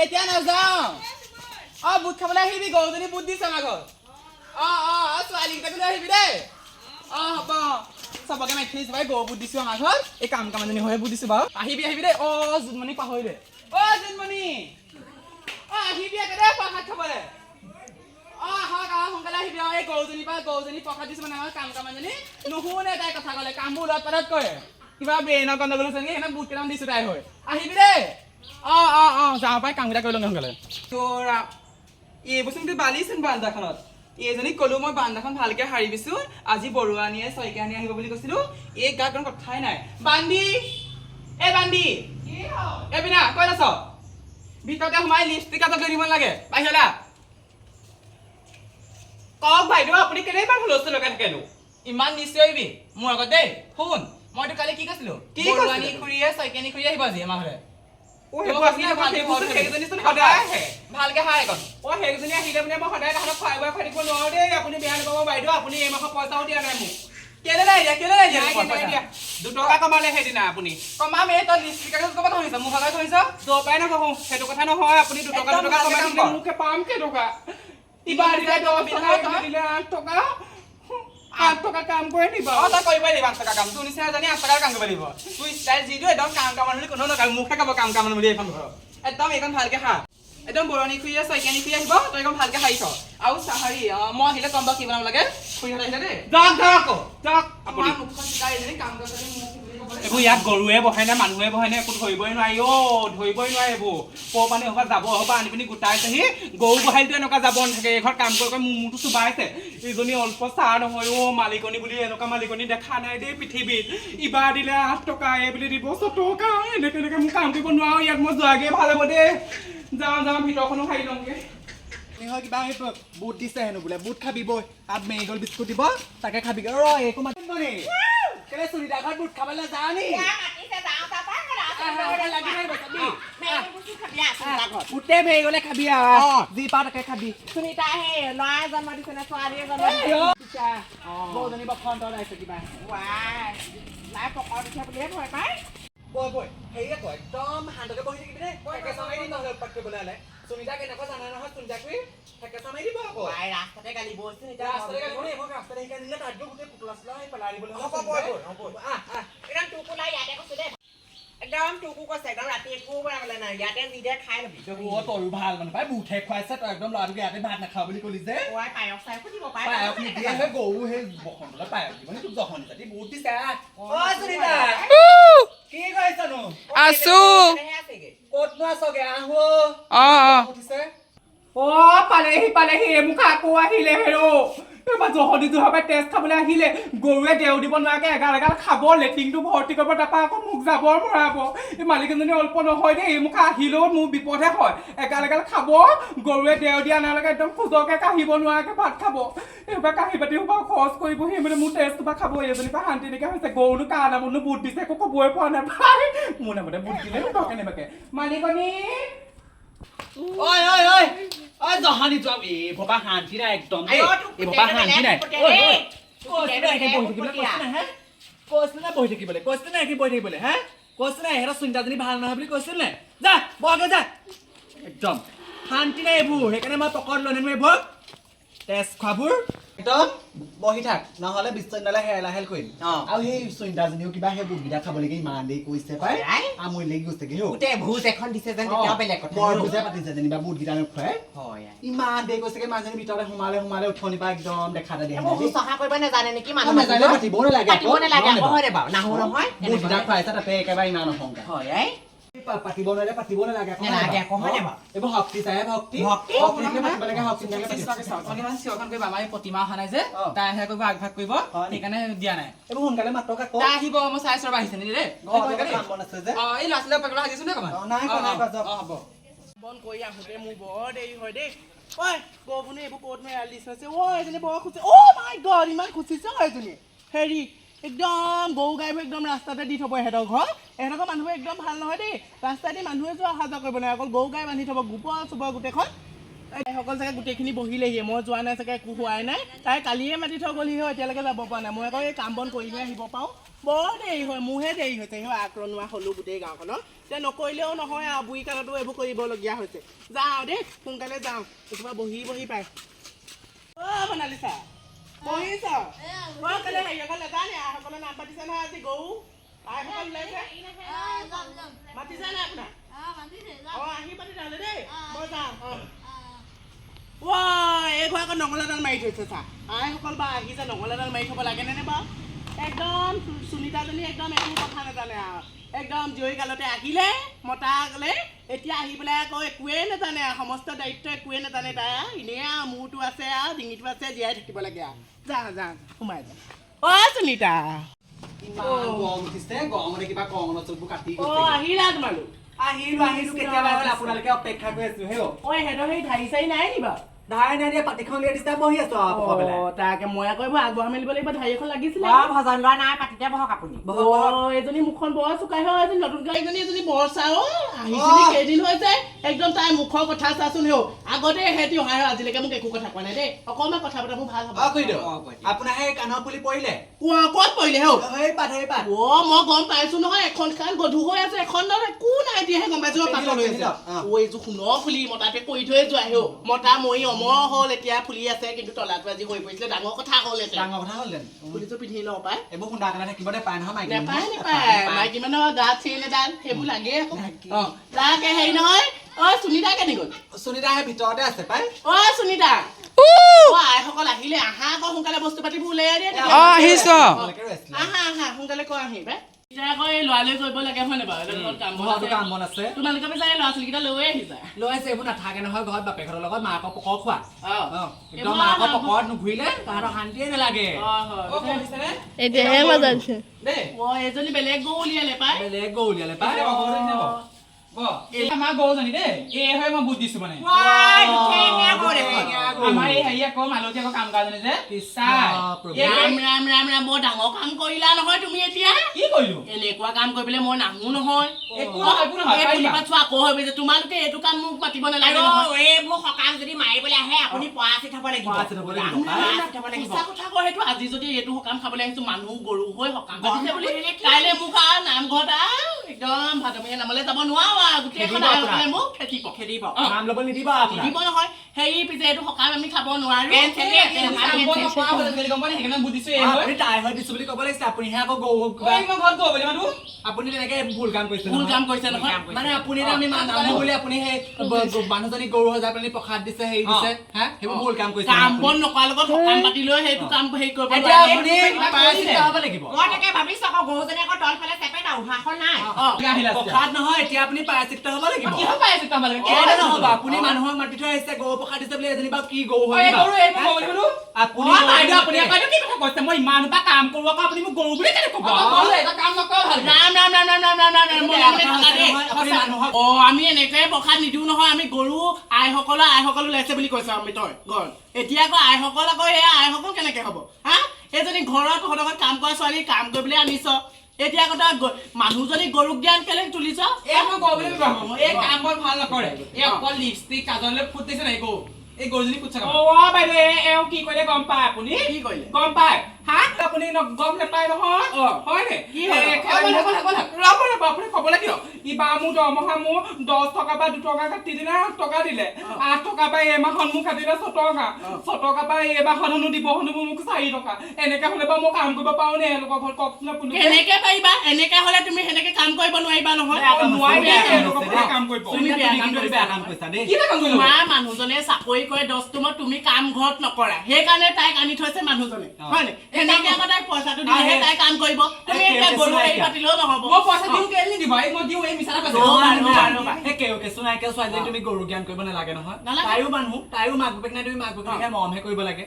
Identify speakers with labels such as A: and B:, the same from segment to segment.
A: এতিয়া নাযাওঁ বুট খাবলৈ আহিবি গৰুজনী বুট দিছে আমাৰ ঘৰত ছোৱালীকেইটাকো লৈ আহিবি দেই হ'ব চবকে মাতি থৈছো বাৰু গৰু বুট দিছো আমাৰ ঘৰত এই কাম কামজনী হৈ বুট দিছো বাৰু আহিবি দেই জোনমণি পাহৰিলে জোনমণি আহিবি একে দেই প্ৰসাদ খাবলৈ আহক সোনকালে আহিবি এই গৰুজনী প্ৰসাদ দিছো মানে আমাৰ কাম কামজনী নুশুনে তাই কথা ক'লে কামবোৰ উলট পালট কৰে কিবা ব্ৰেইনৰ গণ্ডগোল হৈছে নেকি সেইকাৰণে বুট কেইটামান দিছো তাই হৈ আহিবি দেই যাওঁ পাই কামকেইটা কৰি লওঁ সোনকালে তোৰ এইবচোন কিন্তু বালিচোন বান্দাখনত এইজনীক ক'লো মই বান্দাখন ভালকে সাৰিবিচোন আজি বৰুৱানীয়ে শইকীয়ানীয়ে আহিব বুলি কৈছিলো এই গাত কোনো কথাই নাই বান্দি এই বিনা ক'ত আছ ভিতৰতে সোমাই লিপষ্টিক এটা লৈ দিব লাগে বাহিৰলৈ কওক বাইদেউ আপুনি কেনেবাৰ হুলস্থুল লগাই থাকেনো ইমান নিশ্চয়বি মোৰ আগত দেই শুন মইতো কালি কি কৈছিলো বৰুৱানী খুৰীয়ে শইকীয়ানী খুৰীয়ে আহিব আজি আমাৰ ঘৰলে ভালকে হাই এখন সেইজনী আহিলে মানে মই সদায় তাহাঁতক খুৱাই খুৱাই দিব নোৱাৰো দেই আপুনি বেয়া নাপাব বাইদেউ আপুনি এই মাহৰ পইচাও দিয়া নাই মোক কেলে নাই দিয়া 2 টকা কমালে সেইদিনা আপুনি কমাম এই তই লিপষ্টিক ক'ৰবাত ধৰিছ মোৰ ভাগাই ধৰিছ য'ৰ পৰাই নকওঁ সেইটো কথা নহয় আপুনি 2 টকা কমাই দিলে মোকে পাম কেইটকা ইবাৰ দিলে 10 টকা দিলে 8 টকা 8 টকা কাম কৰি দিব তই কৰিবই লাগিব 8 টকা কাম তোৰ নিচিনা জানি 8 টকাৰ কাম কৰিব লাগিব তোৰ ষ্টাইল যিটো একদম কাম বুলি কোনো নকয় মুখে কাব কাম বুলি এইখন ঘৰ একদম এইখন ভালকে খা একদম বৰুৱানী খুৰীয়ে শইকীয়ানী খুৰী আহিব তই একদম ভালকে খাই থ আৰু চাহাৰী মই আহিলে কম বাৰু কি বনাব লাগে খুৰীহঁত আহিলে দেই যাওক আপুনি মুখখন চিকাই এজনী কাম কৰি এইবোৰ ইয়াত গৰুৱে বহাই নাই মানুহে বহাই নাই একো ধৰিবই নোৱাৰি ধৰিবই নোৱাৰে এইবোৰ ক'ৰ পানী হ'ব যাব হ'ব আনি পিনি গোটাইছেহি গৰু বহাইতো এনেকুৱা যাব নাথাকে এইঘৰত কাম কৰি মূৰটো চুবাইছে এইজনী অল্প চাহ নহয় মালিকনী বুলি এনেকুৱা মালিকনী দেখা নাই দেই পৃথিৱীত ইবাৰ দিলে 8 টকা এই বুলি দিব 6 টকা এনেকে মোক কাম কৰিব নোৱাৰো ইয়াত মই যোৱাগে ভাল হ'ব দেই যাওঁ ভিতৰখনো খাই লওঁগে কিবা বুট দিছে হেনো বোলে বুট খাবি বৈ তাত মেৰিগল বিস্কুট দিব তাকে খাবি একো মাতিব নি কেলে চুৰিদাৰ ঘৰত বুট খাবলৈ যাওঁ নি বুটে মেৰিগলে খাবি যি পাওঁ তাকে খাবি সুনিতা সেই ল'ৰাই জন্ম দিছে নে ছোৱালীয়ে জন্ম দিছে বৌজনী বসন্ত আহিছে কিবা নাই পকৰ দিছে বুলিহে ভয় পায় বৈ হেৰিয়ে কয় একদম হাততে বহি থাকিবি দেই তাকে চামাই দিম নহ'লে উৎপাত কৰিবলৈ হ'লে সুনিতা কেনেকুৱা জানা নহয় সুনিতা খুৰী তাকে চামাই দিব আকৌ ৰাস্তাতে গালি বস্তু ৰাস্তাতে গালি বস্তু মই ৰাস্তাতে শিকাই নিলে তাত গৈ গোটেই পুতলা চোলা পেলাই দিবলৈ একদম টুকুলা ইয়াতে কৈছো দেই একদম টুকু কৈছে একদম ৰাতি একো বনাবলৈ নাই ইয়াতে নিজে খাই ল'বি তয়ো ভাল মানে পাই বুটহে খুৱাইছে তই একদম ল'ৰাটোকে ইয়াতে ভাত নাখাওঁ বুলি ক'লি যে পায়স চায়সো দিব পায়স নিদিয়ে সেই গৰু সেই বসন্তলৈ পায়স দিব তোক জহনি জাতি বহুত দিছে সুনিতা কি কৰিছনো আছো ক'তনো আছগে আহো উঠিছে পালেহি মোক আকৌ আহিলে হেৰো জহনি জোহাবে তেজ খাবলৈ আহিলে গৰুৱে দেও দিব নোৱাৰাকে এগাল খাব লেট্ৰিনটো ভৰ্তি কৰিব তাৰপৰা আকৌ মোক যাবৰ মৰাব এই মালিকজনী অল্প নহয় দেই এই মুখ আহিলেও মোৰ বিপদহে হয় এগাল খাব গৰুৱে দেও দিয়া নালাগে একদম খোজকে কাঢ়িব নোৱাৰাকে ভাত খাব এইবাৰ কাঢ়ি পাতি সোপা খৰচ কৰিব সেই মানে মোৰ তেজটো পৰা খাব এজনীৰ পৰা শান্তি নাইকিয়া হৈছে গৰুনো কাৰ নামনো বুট দিছে একো ক'বই পোৱা নাপায় মোৰ নামতে বুট দিলে কেনেবাকে মালিকনী জহানি যোৱা এই ভবা শান্তি নাই একদম এই ভবা শান্তি নাই কৈছিল নে বহি থাকিবলৈ কৈছিল নে বহি থাকিবলৈ হে কৈছিল নে এহেঁতৰ চিন্তাজনী ভাল নহয় বুলি কৈছিল নে যা বৰকে যা একদম শান্তি নাই এইবোৰ সেইকাৰণে মই পকৰত লৈ আনিম এইবোৰ তেজ খোৱাবোৰ একদম বহি থাক নহ'লে বিশ্বনাথে হেলাহেল কৰিম আৰু সেই চিন্তাজনীও কিবা সেই বুটকেইটা খাবলৈকে ইমান দেৰি কৈছে পাই আমৰি লাগি গৈছেগে গোটেই ভোজ এখন দিছে যেন তেতিয়া বেলেগ কথা বৰ ভোজে পাতিছে যেনিবা বুটকেইটা নোখোৱাই ইমান দেৰি কৈছেগে মানুহজনী ভিতৰতে সোমালে উঠনি পৰা একদম দেখা দিয়ে চহা কৰিব নাজানে নেকি মানুহ নাজানে পাতিবও নালাগে হয় দে বাৰু নাহো নহয় বুটকেইটা খুৱাইছে তাতে একেবাৰে ইমান অহংকাৰ হয় পাতিব নালাগে আকৌ হয় বাৰু এইবোৰ ভক্তি চাই ভক্তি প্ৰতিমা অহা নাই যে তাই আহে কৰিব আগভাগ কৰিব সেইকাৰণে দিয়া নাই এইবোৰ সোনকালে মাত্ৰ তাই আহিব মই চাইছো আহিছে নেকি দেই এই ল'ৰা ছোৱালী পাগল আহিছো নে হ'ব বন কৰি আহোঁতে মোৰ বৰ দেৰি হয় দেই ঐ গৰুনে এইবোৰ ক'তনো এৰাল দি থৈছে এজনী বৰ খুচিছে মাই গড ইমান খুচিছে এজনী হেৰি একদম গৰু গাইবোৰ একদম ৰাস্তাতে দি থ'ব এহেঁতৰ মানুহবোৰ একদম ভাল নহয় দেই ৰাস্তাইদি মানুহে যোৱা অহা যোৱা কৰিব নোৱাৰে অকল গৰু গাই বান্ধি থ'ব গোবৰ চোবৰ গোটেইখন
B: সকল চাগে গোটেইখিনি বহিলেহি মই যোৱা নাই চাগে একো হোৱাই নাই তাই কালিয়ে মাতি থৈ গ'লহি হয় এতিয়ালৈকে যাব পৰা নাই মই আকৌ এই কাম বন কৰিহে আহিব পাৰোঁ বৰ দেৰি হয় মোৰহে দেৰি হৈছে সিহঁত আক্ৰমণোৱা হ'লোঁ গোটেই গাঁওখনত এতিয়া নকৰিলেও নহয় আৰু বুঢ়ী কালতো এইবোৰ কৰিবলগীয়া হৈছে যাওঁ দেই সোনকালে যাওঁ একেবাৰে বহি বহি পাই অ' মনালিছা বহিছ মই কেলে হেৰিসকল নেজানে আইসকলে নাম পাতিছে নহয় আজি গৰু আইসকল ওলাইছে মাতিছে নাই আপোনাৰ অঁ আহি পাতি তালৈ দেই মই যাওঁ অঁ এইঘৰ আকৌ নঙলাডাল মাৰি থৈছে চা আইসকল বা আহিছে নঙলাডাল মাৰি থ'ব লাগেনে বাৰু একদম সুনীতাজনী একদম একো কথা নাজানে আৰু একদম জীয়ৰী কালতে আহিলে মতা গ'লে এতিয়া আহি পেলাই আকৌ একোৱেই নাজানে আৰু সমস্ত দায়িত্ব একোৱেই নাজানে তাই এনেই আৰু মূৰটো আছে আৰু ডিঙিটো আছে জীয়াই থাকিব লাগে আৰু যা যা সোমাই যা অ' সুনীতা আহিলা তোমালোক
C: আহিলো কেতিয়াবা হ'ল আপোনালোকে অপেক্ষা কৰি আছো হে
B: ঐ সিহঁতৰ সেই ধাৰি চাৰি নাই নি বাৰু
C: ধাই নাই দিয়া পাতিখন উলিয়াই দিছে বহি আছো
B: তাকে মই আকৌ এইবোৰ আগবঢ়াই মেলিব লাগিব ধাৰি এখন লাগিছিলে
C: ভজন লোৱা নাই পাতিতে বহক আপুনি
B: এজনী মুখখন বৰ চুকাই হয় এজনী নতুনকৈ এজনী বৰ চা আহিছিলি কেইদিন হৈছে একদম তাইৰ মুখৰ কথা চাচোন হেও আগতে সিহঁতি অহা হয় আজিলৈকে মোক একো কথা কোৱা নাই দেই অকণমান কথা পতাবোৰ ভাল হ'ব
C: আপোনাৰ সেই কাণৰ পুলি পৰিলে
B: ক'ত পৰিলে হেও
C: সেই পাত সেই পাত
B: মই গম পাইছো নহয় এখন খান গধু হৈ আছে এখন একো নাই এতিয়াহে গম পাইছো পাতল হৈ আছে এইযোৰ সোণৰ ফুলি মতাটোৱে কৰি থৈ যোৱা হেও মতা মৰি অমৰ হ'ল এতিয়া ফুলি আছে কিন্তু তলাটো আজি হৈ পৰিছিলে ডাঙৰ কথা হ'ল
C: ডাঙৰ কথা হ'ল
B: ফুলিটো পিন্ধি লওঁ পাই
C: এইবোৰ খুন্দা কাৰণে থাকিব নাপায় নহয় মাইকী
B: নাপায় মাইকী মানুহৰ গাত চেইন এডাল সেইবোৰ লাগে অঁ তাকে হেৰি নহয় অ' সুনীতা কেনি গ'ল
C: সুনীতা সেই ভিতৰতে আছে পাই
B: অ' সুনীতা আইসকল আহিলে আহা আকৌ সোনকালে বস্তু পাতিবোৰ উলিয়াই দিয়ে
A: আহিছো
B: আহা আহা সোনকালে কৈ আহি পাই এতিয়া আকৌ এই ল'ৰালৈ কৰিব লাগে হয় নে বাৰু
C: কাম বন আছে
B: তোমালোকে পিছে ল'ৰা ছোৱালীকেইটা লৈ আহিছা
C: লৈ আছে এইবোৰ নাথাকে নহয় ঘৰত বাপেকৰ লগত মাকৰ পকৰ খোৱা একদম মাকৰ পকৰত নুঘূৰিলে তাহাঁতৰ শান্তিয়ে নালাগে
D: এতিয়াহে মজা দিছে
B: এজনী বেলেগ গৰু উলিয়ালে পাই
C: বেলেগ গৰু উলিয়ালে পাই
A: আমাৰ গৰুজনী দেই এই হয় মই বুট দিছো মানে আমাৰ এই হেৰি আকৌ মালতী আকৌ কাম কৰাজনী যে
B: ৰাম ৰাম ৰাম বৰ ডাঙৰ কাম কৰিলা নহয় তুমি এতিয়া
A: কি কৰিলো
B: এনেকুৱা কাম কৰিবলৈ মই নাহো নহয় আকৌ হৈ গৈছে তোমালোকে এইটো কাম মোক পাতিব নালাগে এইবোৰ সকাম যদি মাৰিবলৈ আহে আপুনি পৰাচি থব লাগিব সঁচা কথা কয় সেইটো আজি যদি এইটো সকাম খাবলৈ আহিছো মানুহ গৰু হৈ সকাম পাতিছে বুলি কাইলৈ মোক আৰু নামঘৰত একদম ভাদমহীয়া নামলৈ যাব নোৱাৰো গোটেইখন মোক খেদিব
C: নাম ল'ব নিদিব
B: নিদিব নহয় হেৰি পিছে এইটো সকাম আমি খাব নোৱাৰো
C: তাই হৈ দিছো বুলি ক'ব লাগিছে আপুনিহে আকৌ গৰু আপুনি তেনেকে ভুল কাম কৰিছে
B: নহয়
C: মানে আপুনি আমি মানুহ বুলি আপুনি সেই মানুহজনী গৰু হৈ যাই পেলাই প্ৰসাদ দিছে হেৰি দিছে হা সেইবোৰ ভুল কাম কৰিছে
B: কাম বন নকৰাৰ লগত সকাম পাতি লৈ সেইটো কাম হেৰি কৰিব
C: হ'ব লাগিব
D: মই তাকে ভাবিছো আকৌ গৰুজনী আকৌ তলফালে চেপে না উহাখন নাই
C: প্ৰসাদ নহয় এতিয়া আপুনি প্ৰায়চিত্ত হ'ব লাগিব নহ'ব আপুনি মানুহক মাতি থৈ আহিছে গৰু প্ৰসাদ দিছে বুলি এজনী বাৰু কি গৰু হয় আপুনি
A: মই ইমান এটা কাম কৰো আকৌ আপুনি মোক গৰু বুলি কেনে ক'ব কাম নকৰো
B: আমি এনেকৈয়ে প্ৰসাদ নিদিওঁ নহয় আমি গৰু আইসকল ওলাইছে বুলি কৈছো আমি তই ঘৰ এতিয়া আকৌ আইসকল আকৌ এয়া আইসকল কেনেকে হ'ব হা এইজনী ঘৰত ঘৰত কাম কৰা ছোৱালী কাম কৰিবলৈ আনিছ এতিয়া আকৌ তই মানুহজনী গৰুক জ্ঞান কেলে তুলিছ
A: এই মই গৰু বুলি এই কাম বৰ ভাল নকৰে এই অকল লিপষ্টিক কাজলৈ ফুট দিছে নাই গৰু এই গৰুজনী ফুট চাকা বাইদেউ এওঁ কি কৰিলে গম পায় আপুনি
B: কি কৰিলে
A: গম পায় হা আপুনি গম নাপায় নহয় হয়নে আপুনি ক'বলৈ কিয় ইবাৰ মোৰ দৰমহা মোৰ 10 টকা বা 2 টকা কাটি দিলে 8 টকা দিলে 8 টকা বা এমাহত মোক কাটিলে 6 টকা বা এমাহত হেনো দিব হেনো মোক 4 টকা এনেকে হ'লে বাৰু মই কাম কৰিব পাৰো নে এওঁলোকৰ ঘৰত কওকচোন আপুনি
B: এনেকে পাৰিবা এনেকে হ'লে তুমি সেনেকে কাম কৰিব নোৱাৰিবা নহয়
A: কাম কৰিব
B: তোমাৰ মানুহজনে চাকৰি কৰে 10 টকা তুমি কাম ঘৰত নকৰা সেইকাৰণে তাইক আনি থৈছে মানুহজনে হয় নে এনেকে আকৌ তাইক পইচাটো দিলেহে তাই কাম কৰিব তুমি এতিয়া গৰু হেৰি পাতিলেও নহ'ব
A: মই পইচা দিওঁ কেলে নিদিব মই দিওঁ এই মিছা কথা
C: ছোৱালী তুমি গৰু জ্ঞান কৰিব নালাগে নহয় তাইও মানুহ তাইও মাক বাপেক নাই তুমি মাক বাপেকহে মৰমহে কৰিব লাগে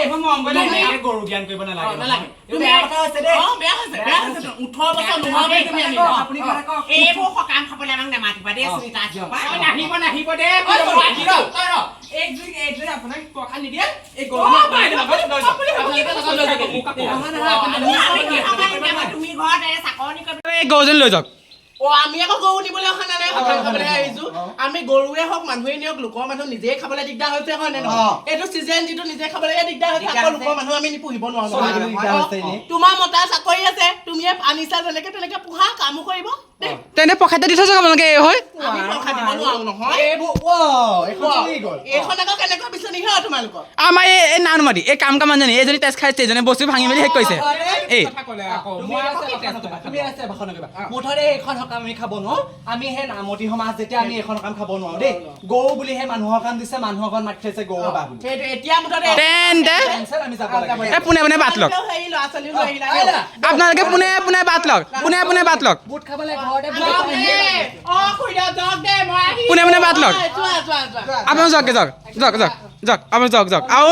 A: এইবোৰ মৰম কৰিলে
C: গৰু জ্ঞান কৰিব নালাগে
B: বেয়া কথা হৈছে দেই বেয়া হৈছে 18 বছৰ নোহোৱাকৈ তুমি
C: আপুনি
D: এইবোৰ সকাম খাবলৈ আমাক নেমাতিবা দেই সুনীতা
A: নাহিব দে আপোনাক প্ৰসাদ নিদিয়ে এই
D: তুমি ঘৰত চাকৰি
A: গৰুজনী লৈ যাওক
B: আমি আকৌ গৰু নিবলৈ অহা নাই সকাম খাবলৈ আহিছো আমি গৰুৱে হওক মানুহে নিয়ক লোকৰ মানুহ নিজে খাবলৈ দিগদাৰ হৈছে হয় নে নহয় এইটো চিজন যিটো নিজে খাবলৈ দিগদাৰ হৈছে আকৌ লোকৰ মানুহ আমি পুহিব নোৱাৰো তোমাৰ মতা চাকৰি আছে তুমি আনিছা যেনেকে তেনেকে পোহা কামো কৰিব
A: তেনে পখাতে দি থৈছো আপোনালোকে হয়
B: আমি পইচা দিব নোৱাৰো নহয় এইখন আকৌ কেনেকৈ বিচনী হয় তোমালোকৰ
E: আমাৰ এই নানুমাতি এই কাম মানুহজনী এইজনী তেজ খাইছে এইজনী বস্তু ভাঙি মেলি শেষ কৰিছে এই
C: তুমি আছে ভাষণ নকৰিবা মুঠতে এইখন সকাম আমি খাব নোৱাৰো আমি সেই নামতি সমাজ যেতিয়া আমি এইখন সকাম খাব নোৱাৰো দেই গৰু বুলি সেই মানুহৰ কাম দিছে মানুহৰ ঘৰত মাতি থৈছে গৰু বা বুলি
B: সেইটো এতিয়া মুঠতে
E: তেন্তে
C: আমি যাব লাগে
E: এই পোনে পোনে বাট লওক
B: হেৰি ল'ৰা ছোৱালীও লৈ আহিলা
E: আপোনালোকে পোনে পোনে বাট লওক পোনে পোনে বাট লওক
C: বুট খাবলৈ ঘৰতে
E: পোনে পোনে বাট লওক
B: যোৱা যোৱা যোৱা
E: আপোনালোক যাওক আপুনি যাওক আৰু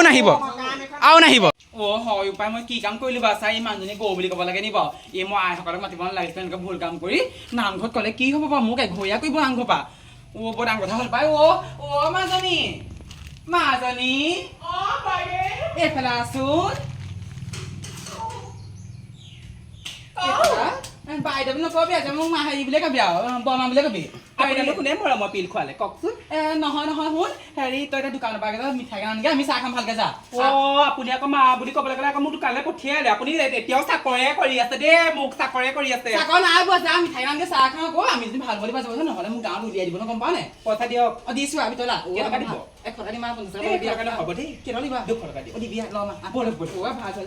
E: নাহিব
A: অ হয় উপায় মই কি কাম কৰিলো বা চাই এই মানুহজনী গৰু বুলি ক'ব লাগে নি বাৰু এই মই আইসকলক মাতিব নালাগিছিল এনেকৈ ভুল কাম কৰি নামঘৰত ক'লে কি হ'ব বাৰু মোক এঘৰীয়া কৰিব নামঘৰ পৰা বৰ ডাঙৰ কথা হ'ল পাই মাজনী এইফালে আছোন বাইদেউ নকবি আজি মোক হেৰি বুলিয়ে কবি আৰু বৰমা বুলিয়ে কবি
B: আপোনালোক কোনে মৰা মই পিল খোৱালে কওকচোন
A: নহয় শুন হেৰি তই এতিয়া দোকানৰ পৰা মিঠাই আনগে আমি চাহ খাম ভালকে যা
B: আপুনি আকৌ মা বুলি ক'বলৈ গ'লে আকৌ মোক দোকানলৈ পঠিয়ালে আপুনি এতিয়াও চাকৰিয়ে কৰি আছে দেই মোক চাকৰিয়ে কৰি আছে
A: চাকৰ নাই বোৱা যা মিঠাই আনগে চাহ খাওঁ আকৌ আমি যদি ভাল বুলি বাজিব নহ'লে মোক গাঁৱত উলিয়াই দিব ন গম পাৱ নাই
B: পইচা দিয়ক
A: দিছো আমি তলা
B: কেইটকা দিব
A: 1 টকা দিম আৰু 50
B: হ'ব দেই
A: কেইটকা দিবা 2 টকা দিম দিবি ল মা ভাল